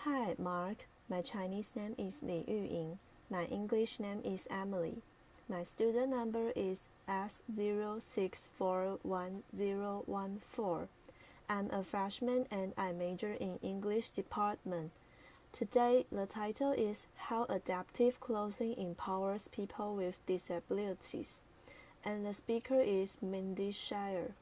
Hi, Mark. My Chinese name is Li Yuying. My English name is Emily. My student number is S06411014. I'm a freshman and I major in English department. Today, the title is How Adaptive Clothing Empowers People with Disabilities, and the speaker is Mindy Scheier.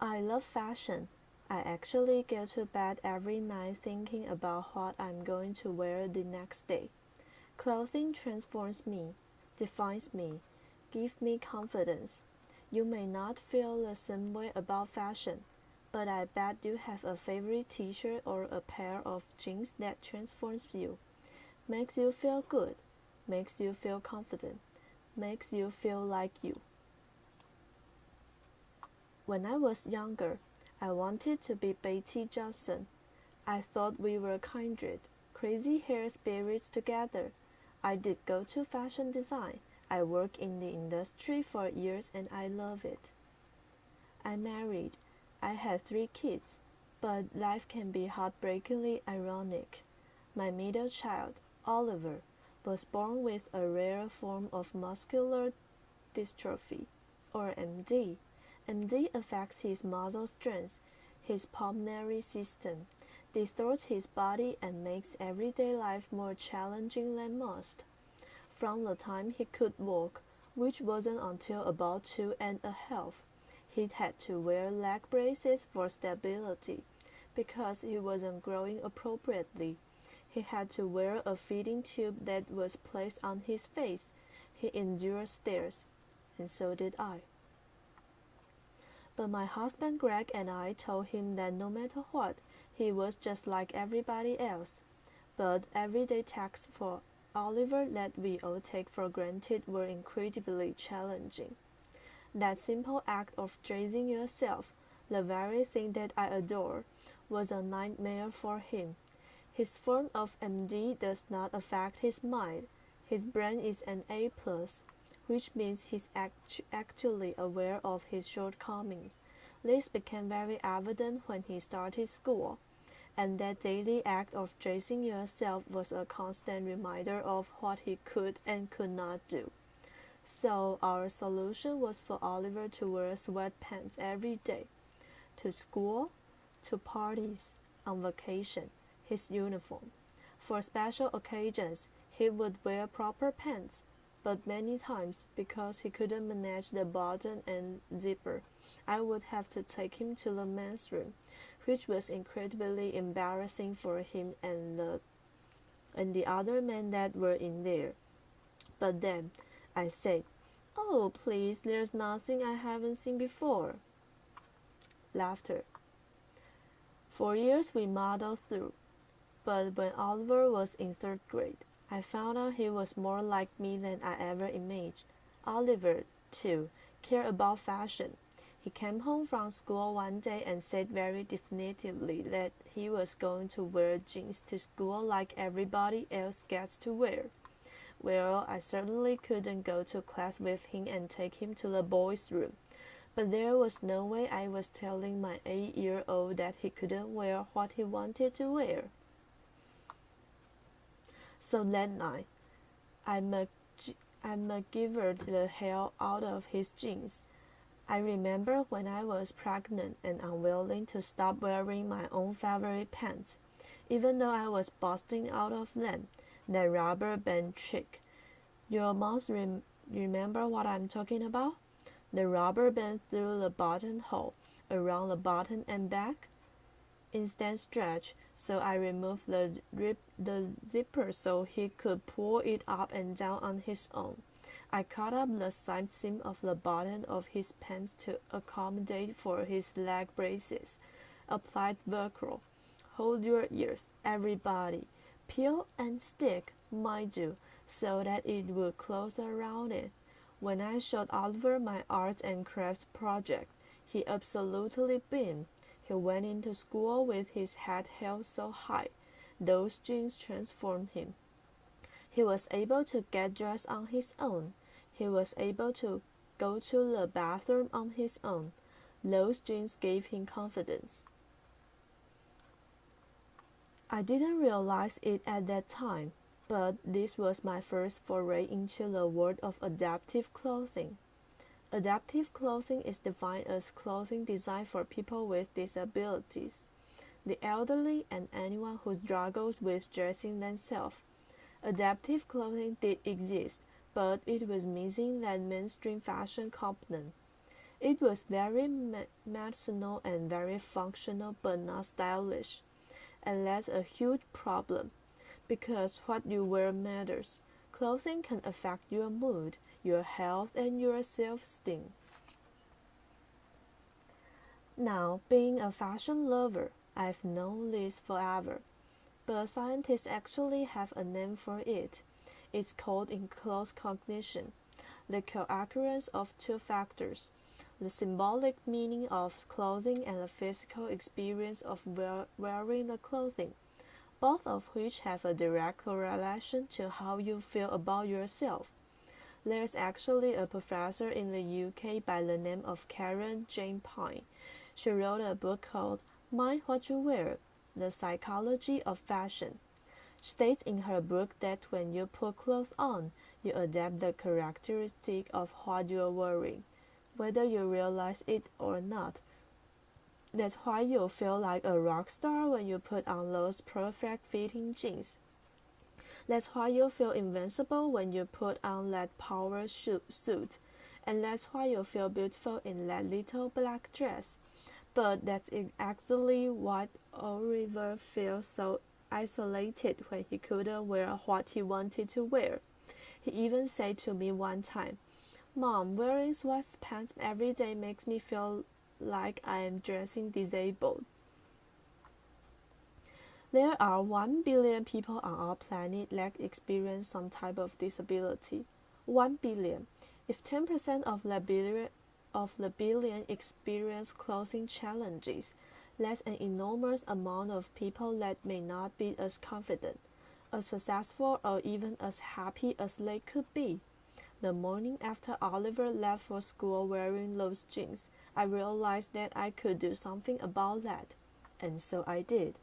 I love fashion. I actually go to bed every night thinking about what I'm going to wear the next day. Clothing transforms me, defines me, gives me confidence. You may not feel the same way about fashion, but I bet you have a favorite t-shirt or a pair of jeans that transforms you, makes you feel good, makes you feel confident, makes you feel like you. When I was younger, I wanted to be Betty Johnson. I thought we were kindred, crazy hair spirits together. I did go to fashion design. I worked in the industry for years and I love it. I married. I had 3 kids, but life can be heartbreakingly ironic. My middle child, Oliver, was born with a rare form of muscular dystrophy, or MD. MD affects his muscle strength, his pulmonary system, distorts his body and makes everyday life more challenging than most. From the time he could walk, which wasn't until about 2.5, he had to wear leg braces for stability because he wasn't growing appropriately. He had to wear a feeding tube that was placed on his face. He endured stares, and so did I. But my husband Greg and I told him that no matter what, he was just like everybody else. But everyday tasks for Oliver that we all take for granted were incredibly challenging. That simple act of dressing yourself, the very thing that I adore, was a nightmare for him. His form of MD does not affect his mind. His brain is an A+, which means he's actually aware of his shortcomings. This became very evident when he started school, and that daily act of dressing yourself was a constant reminder of what he could and could not do. So our solution was for Oliver to wear sweatpants every day, to school, to parties, on vacation, his uniform. For special occasions, he would wear proper pants, but many times, because he couldn't manage the button and zipper, I would have to take him to the men's room, which was incredibly embarrassing for him and the other men that were in there. But then I said, "Oh, please, there's nothing I haven't seen before." Laughter. For years we muddled through, but when Oliver was in 3rd grade, I found out he was more like me than I ever imagined. Oliver, too, cared about fashion. He came home from school one day and said very definitively that he was going to wear jeans to school like everybody else gets to wear. Well, I certainly couldn't go to class with him and take him to the boys' room, but there was no way I was telling my 8-year-old that he couldn't wear what he wanted to wear. So that night, I MacGyvered the hell out of his jeans. I remember when I was pregnant and unwilling to stop wearing my own favorite pants, even though I was busting out of them, that rubber band trick. Your moms remember what I'm talking about? The rubber band through the buttonhole, around the button and back? Instant stretch, so I removed the zipper so he could pull it up and down on his own. I cut up the side seam of the button of his pants to accommodate for his leg braces. Applied Velcro. Hold your ears, everybody. Peel and stick, mind you, so that it would close around it. When I showed Oliver my arts and crafts project, he absolutely beamed. He went into school with his head held so high. Those jeans transformed him. He was able to get dressed on his own. He was able to go to the bathroom on his own. Those jeans gave him confidence. I didn't realize it at that time, but this was my first foray into the world of adaptive clothing. Adaptive clothing is defined as clothing designed for people with disabilities, the elderly, and anyone who struggles with dressing themselves. Adaptive clothing did exist, but it was missing that mainstream fashion component. It was very medicinal and very functional but not stylish. And that's a huge problem, because what you wear matters. Clothing can affect your mood, your health, and your self-esteem. Now, being a fashion lover, I've known this forever, but scientists actually have a name for it. It's called enclosed cognition, the co-occurrence of two factors: the symbolic meaning of clothing and the physical experience of wearing the clothing, both of which have a direct correlation to how you feel about yourself. There's actually a professor in the UK by the name of Karen Jane Pine. She wrote a book called Mind What You Wear: The Psychology of Fashion. She states in her book that when you put clothes on, you adapt the characteristic of what you're wearing, whether you realize it or not. That's why you feel like a rock star when you put on those perfect fitting jeans. That's why you feel invincible when you put on that power suit. And that's why you feel beautiful in that little black dress. But that's exactly why Oliver feels so isolated when he couldn't wear what he wanted to wear. He even said to me one time, "Mom, wearing sweatpants every day makes me feel like I am dressing disabled." There are 1 billion people on our planet that experience some type of disability. 1 billion. If 10% of the billion experience clothing challenges, that's an enormous amount of people that may not be as confident, as successful, or even as happy as they could be. The morning after Oliver left for school wearing those jeans, I realized that I could do something about that, and so I did.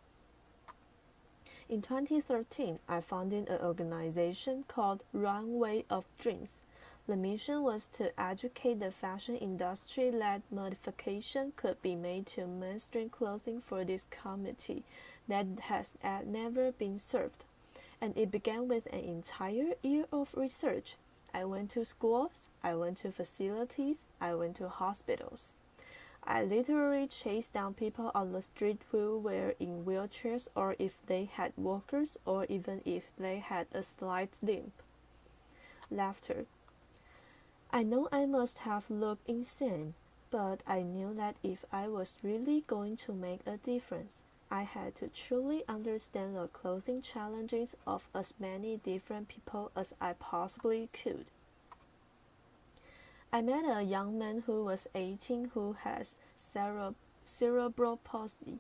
In 2013, I founded an organization called Runway of Dreams. The mission was to educate the fashion industry that modification could be made to mainstream clothing for this community that has never been served. And it began with an entire year of research. I went to schools, I went to facilities, I went to hospitals. I literally chased down people on the street who were in wheelchairs, or if they had walkers, or even if they had a slight limp. Laughter. I know I must have looked insane, but I knew that if I was really going to make a difference, I had to truly understand the clothing challenges of as many different people as I possibly could. I met a young man who was 18 who has cerebral palsy.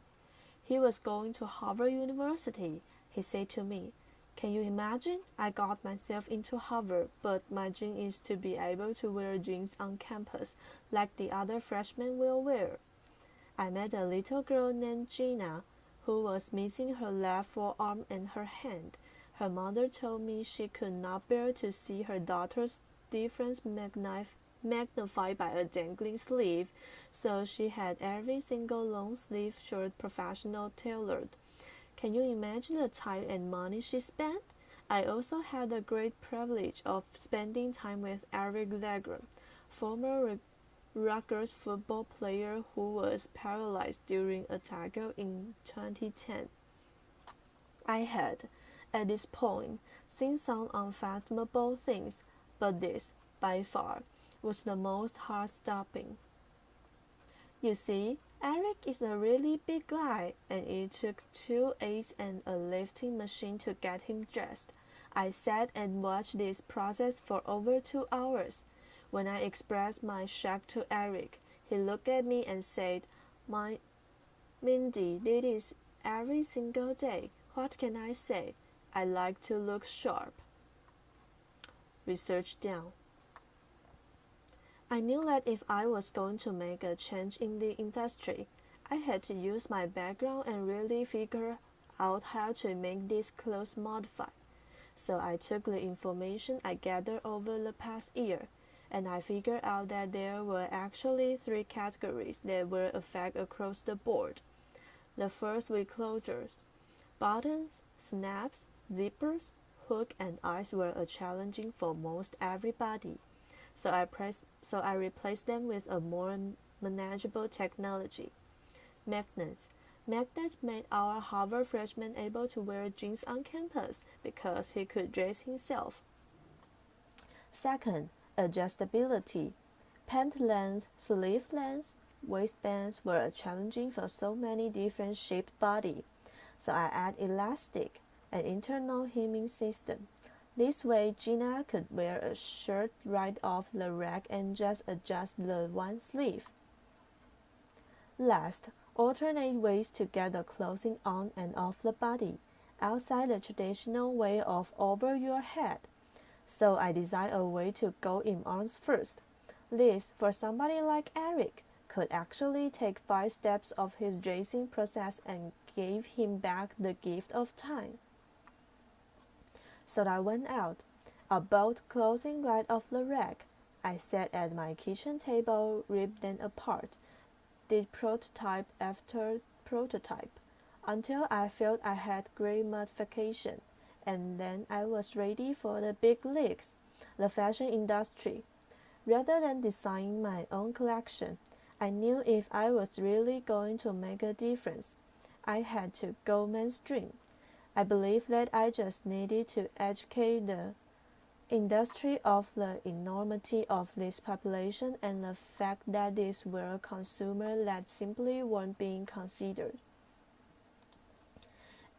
He was going to Harvard University. He said to me, "Can you imagine? I got myself into Harvard, but my dream is to be able to wear jeans on campus like the other freshmen will wear." I met a little girl named Gina who was missing her left forearm and her hand. Her mother told me she could not bear to see her daughter's difference magnified by a dangling sleeve, so she had every single long-sleeve shirt professional tailored. Can you imagine the time and money she spent? I also had the great privilege of spending time with Eric Legren, former Rutgers football player who was paralyzed during a tackle in 2010. I had, at this point, seen some unfathomable things, but this, by far, was the most heart-stopping. You see, Eric is a really big guy, and it took 2 aides and a lifting machine to get him dressed. I sat and watched this process for over 2 hours. When I expressed my shock to Eric, he looked at me and said, Mindy, this is every single day. What can I say? I like to look sharp." Research down. I knew that if I was going to make a change in the industry, I had to use my background and really figure out how to make these clothes modify. So I took the information I gathered over the past year, and I figured out that there were actually three categories that were affected across the board. The first were closures. Buttons, snaps, zippers, hook, and eyes were challenging for most everybody. So I replaced them with a more manageable technology. Magnets. Magnets made our Harvard freshman able to wear jeans on campus because he could dress himself. Second, adjustability. Pant length, sleeve length, waistbands were challenging for so many different shaped bodies. So I add elastic, an internal hemming system. This way, Gina could wear a shirt right off the rack and just adjust the one sleeve. Last, alternate ways to get the clothing on and off the body, outside the traditional way of over your head. So I designed a way to go in arms first. This, for somebody like Eric, could actually take 5 steps of his dressing process and gave him back the gift of time. So I went out. I bought clothing right off the rack. I sat at my kitchen table, ripped them apart, did prototype after prototype, until I felt I had great modification, and then I was ready for the big leagues, the fashion industry. Rather than designing my own collection, I knew if I was really going to make a difference, I had to go mainstream. I believe that I just needed to educate the industry of the enormity of this population and the fact that these were consumers that simply weren't being considered.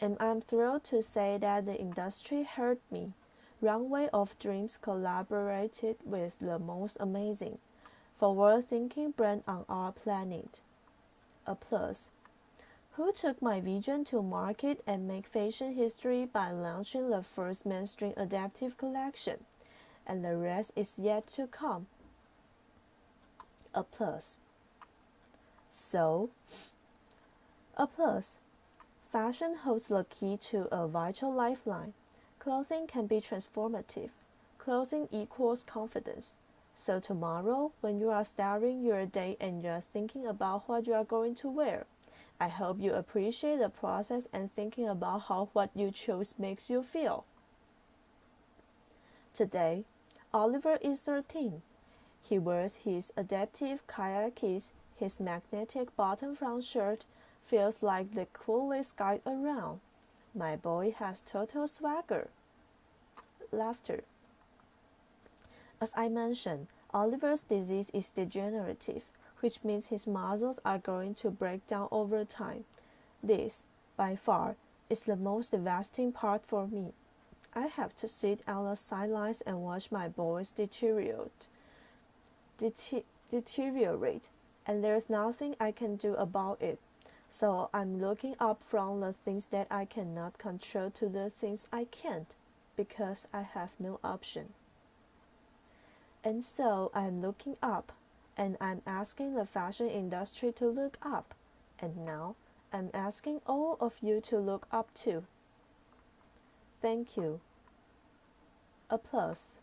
And I'm thrilled to say that the industry heard me. Runway of Dreams collaborated with the most amazing, forward-thinking brand on our planet. A plus. Who took my vision to market and make fashion history by launching the first mainstream adaptive collection, and the rest is yet to come. A plus. So, a plus. Fashion holds the key to a vital lifeline. Clothing can be transformative. Clothing equals confidence. So tomorrow, when you are starting your day and you are thinking about what you are going to wear, I hope you appreciate the process and thinking about how what you chose makes you feel. Today, Oliver is 13. He wears his adaptive kayakis, his magnetic bottom-front shirt feels like the coolest guy around. My boy has total swagger. Laughter. As I mentioned, Oliver's disease is degenerative, which means his muscles are going to break down over time. This, by far, is the most devastating part for me. I have to sit on the sidelines and watch my boys deteriorate, and there's nothing I can do about it. So I'm looking up from the things that I cannot control to the things I can't, because I have no option. And so I'm looking up, and I'm asking the fashion industry to look up, and now I'm asking all of you to look up too. Thank you. Applause.